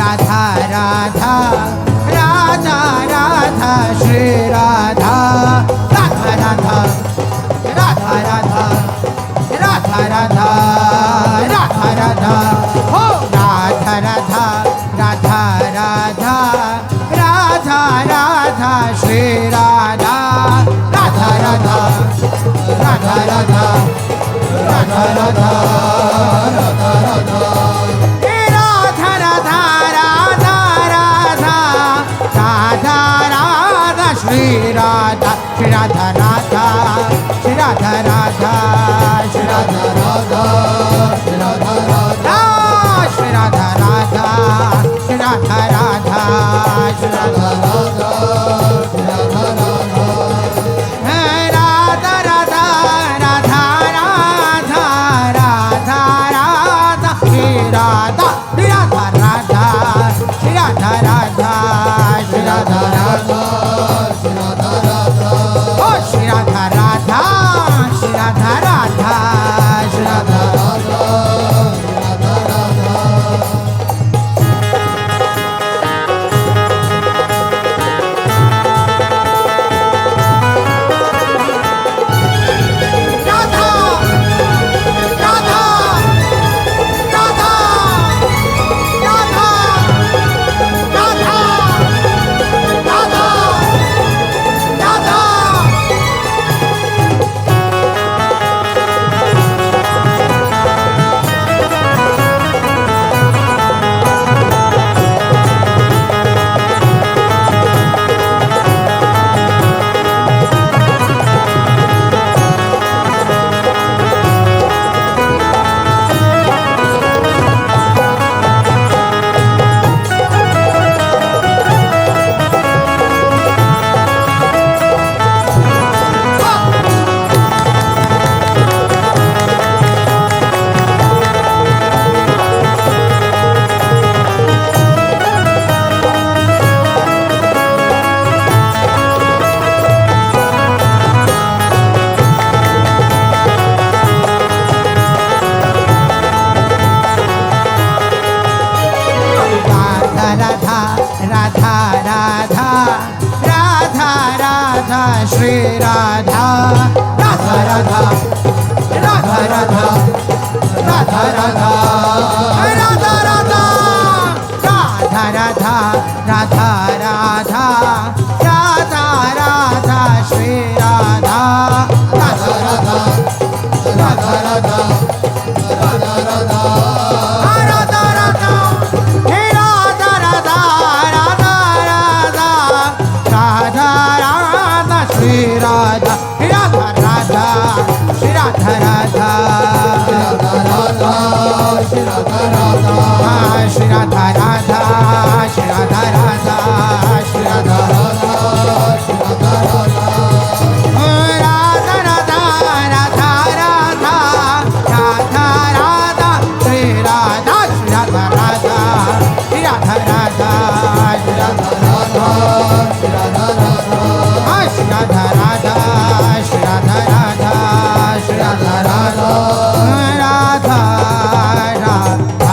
राधा राधा राधा राधा श्री राधा राधा राधा राधा राधा राधा राधा राधा राधा हो राधा राधा राधा राधा राधा राधा श्री राधा राधा राधा राधा राधा राधा राधा राधा राधा राधा राधा राधा राधा राधा राधा श्री राधा श्री राधा राधा श्री राधा राधा श्री राधा राधा श्री राधा राधा श्री राधा राधा श्री राधा राधा श्री राधा राधा श्री राधा राधा राधा राधा राधा राधा राधा राधा श्री राधा श्री राधा राधा श्री राधा राधा श्री राधा राधा श्री राधा राधा ओ श्री राधा राधा श्री राधा राधा श्री राधा राधा राधा राधा श्री राधा राधा राधा राधा राधा राधा राधा राधा राधा राधा राधा राधा राधा राधा राधा श्री राधा राधा राधा राधा राधा राधा राधा राधा राधा हे राधा राधा राधा राधा राधा राधा श्री राधा राधा राधा श्री राधा राधा राधा राधा श्री राधा राधा श्री राधा राधा श्री राधा राधा श्री राधा राधा श्री राधा राधा राधा राधा राधा राधा राधा राधा श्री राधा श्री राधा राधा श्री राधा राधा श्री राधा राधा श्री राधा राधा श्री राधा राधा श्री राधा राधा श्री राधा राधा राधा राधा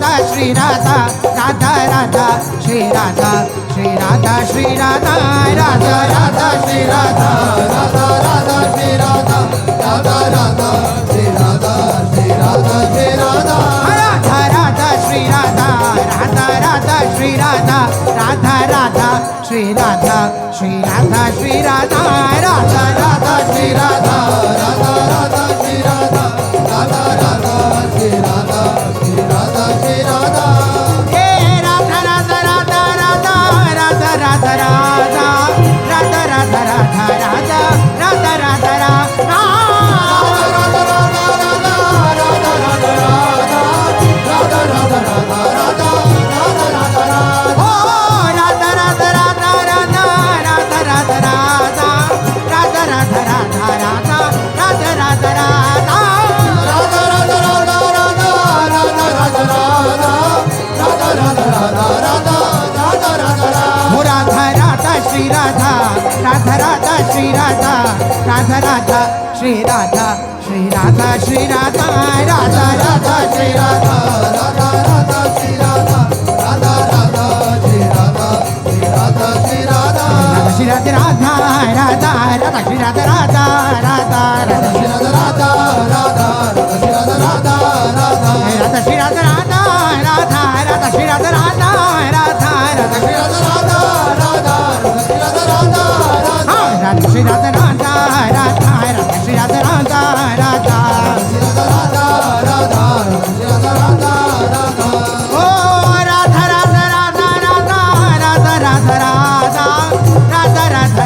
राधा श्री राधा राधा राधा श्री राधा श्री राधा श्री राधा राधा राधा श्री राधा राधा राधा श्री राधा राधा राधा श्री राधा श्री राधा श्री राधा राधा राधा श्री राधा राधा राधा श्री राधा राधा राधा श्री राधा श्री राधा श्री राधा राधा राधा श्री राधा राधा राधा श्री राधा राधा राधा श्री राधा श्री राधा श्री राधा हे राधा राधा राधा राधा राधा राधा राधा राधा राधा राधा राधा राधा राधा राधा श्री राधा राधा राधा श्री राधा राधा राधा श्री राधा श्री राधा श्री राधा राधा राधा श्री राधा राधा राधा श्री राधा राधा राधा श्री राधा श्री राधा श्री राधा श्री राधा राधा राधा राधा श्री राधा राधा राधा राधा श्री राधा राधा राधा श्री राधा राधा राधा राधा श्री राधा राधा राधा राधा श्री राधा राधा राधा राधा श्री राधा राधा राधा श्री राधा राधा राधा राधा श्री राधा राधा राधा राधा श्री राधा राधा राधा श्री राधा राधा राधा श्री राधा राधा राधा ओ राधा राधा राधा राधा राधा राधा राधा राधा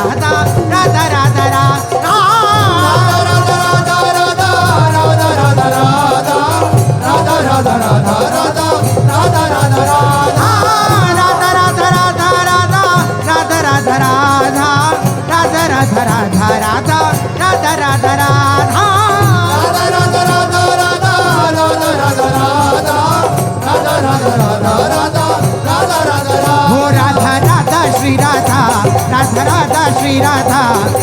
राधा राधा राधा राधा राधा राधा श्री राधा राधा राधा श्री राधा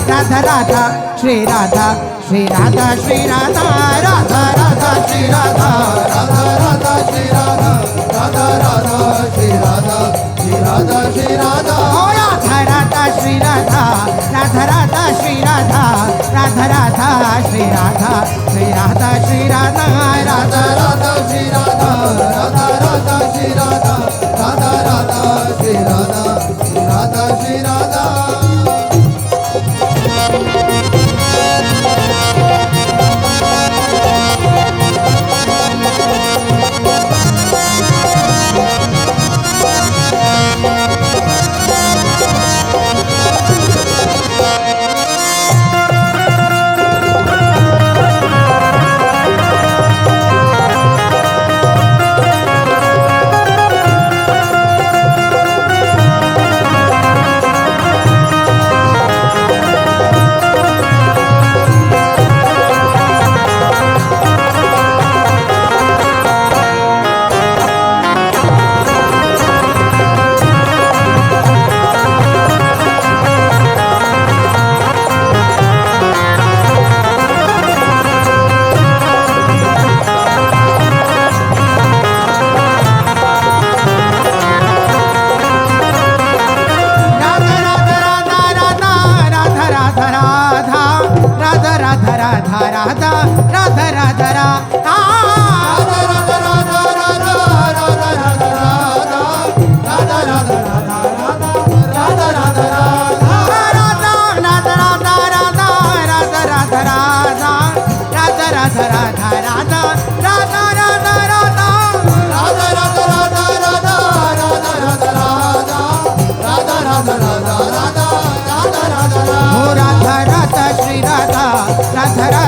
राधा राधा श्री राधा श्री राधा श्री राधा राधा राधा श्री राधा राधा राधा श्री राधा राधा राधा श्री राधा श्री राधा श्री राधा ओ राधा राधा श्री राधा राधा राधा श्री राधा राधा राधा श्री राधा श्री राधा श्री राधा राधा राधा श्री राधा राधा राधा श्री राधा राधा राधा श्री राधा श्री राधा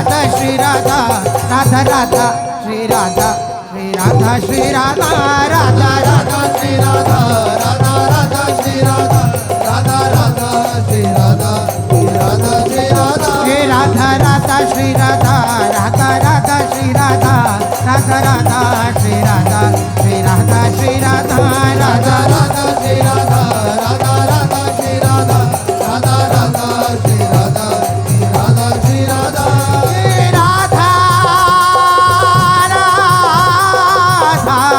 श्री राधा राधा राधा श्री राधा श्री राधा श्री राधा राधा राधा श्री राधा राधा राधा श्री राधा राधा राधा श्री राधा श्री राधा श्री राधा श्री राधा राधा श्री राधा राधा राधा श्री राधा राधा राधा श्री राधा श्री राधा श्री राधा राधा राधा श्री राधा राधा राधा श्री राधा राधा राधा श्री राधा श्री राधा श्री राधा राधा राधा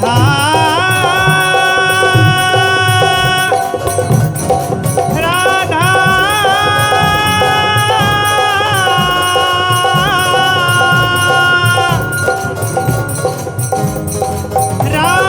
राधा राधा राधा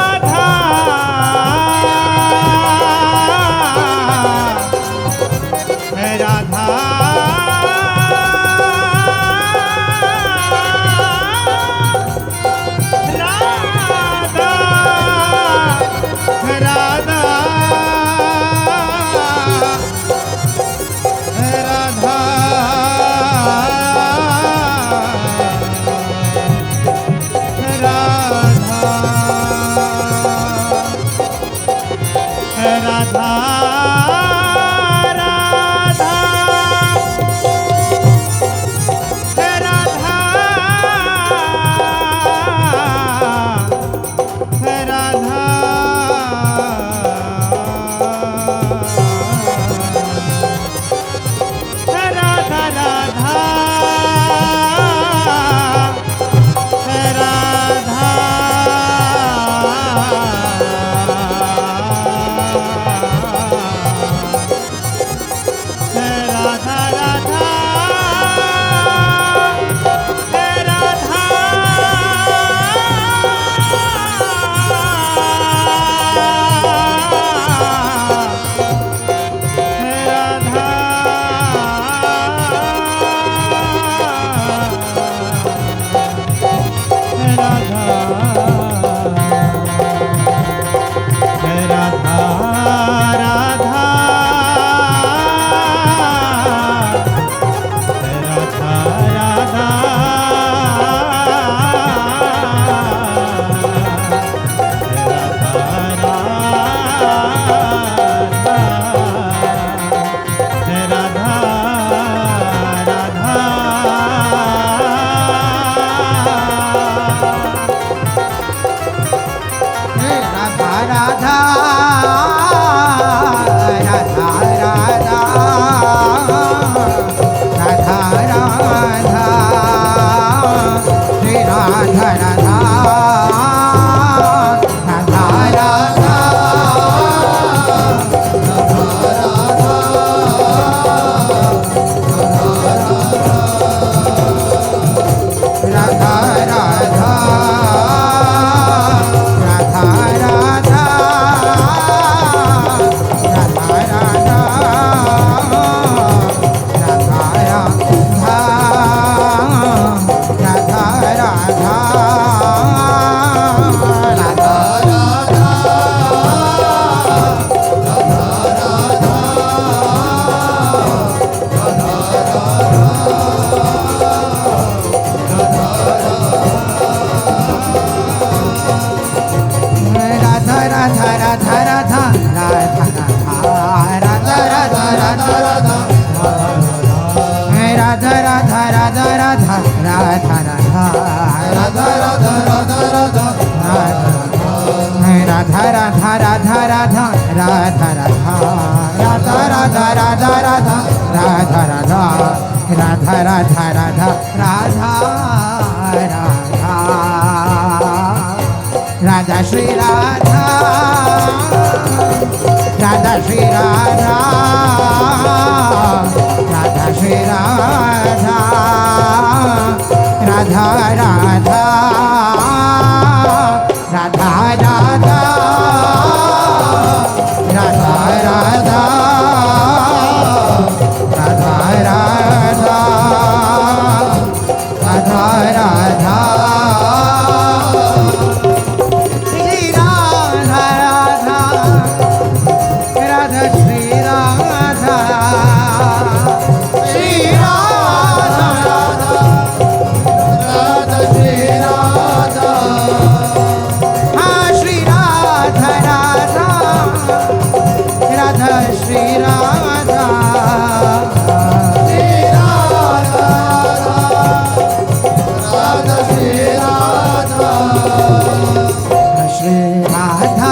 राधा श्री राधा राधा श्री राधा राधा श्री राधा राधा राधा राधा राधा राधा राधा राधा राधा राधा राधा Radha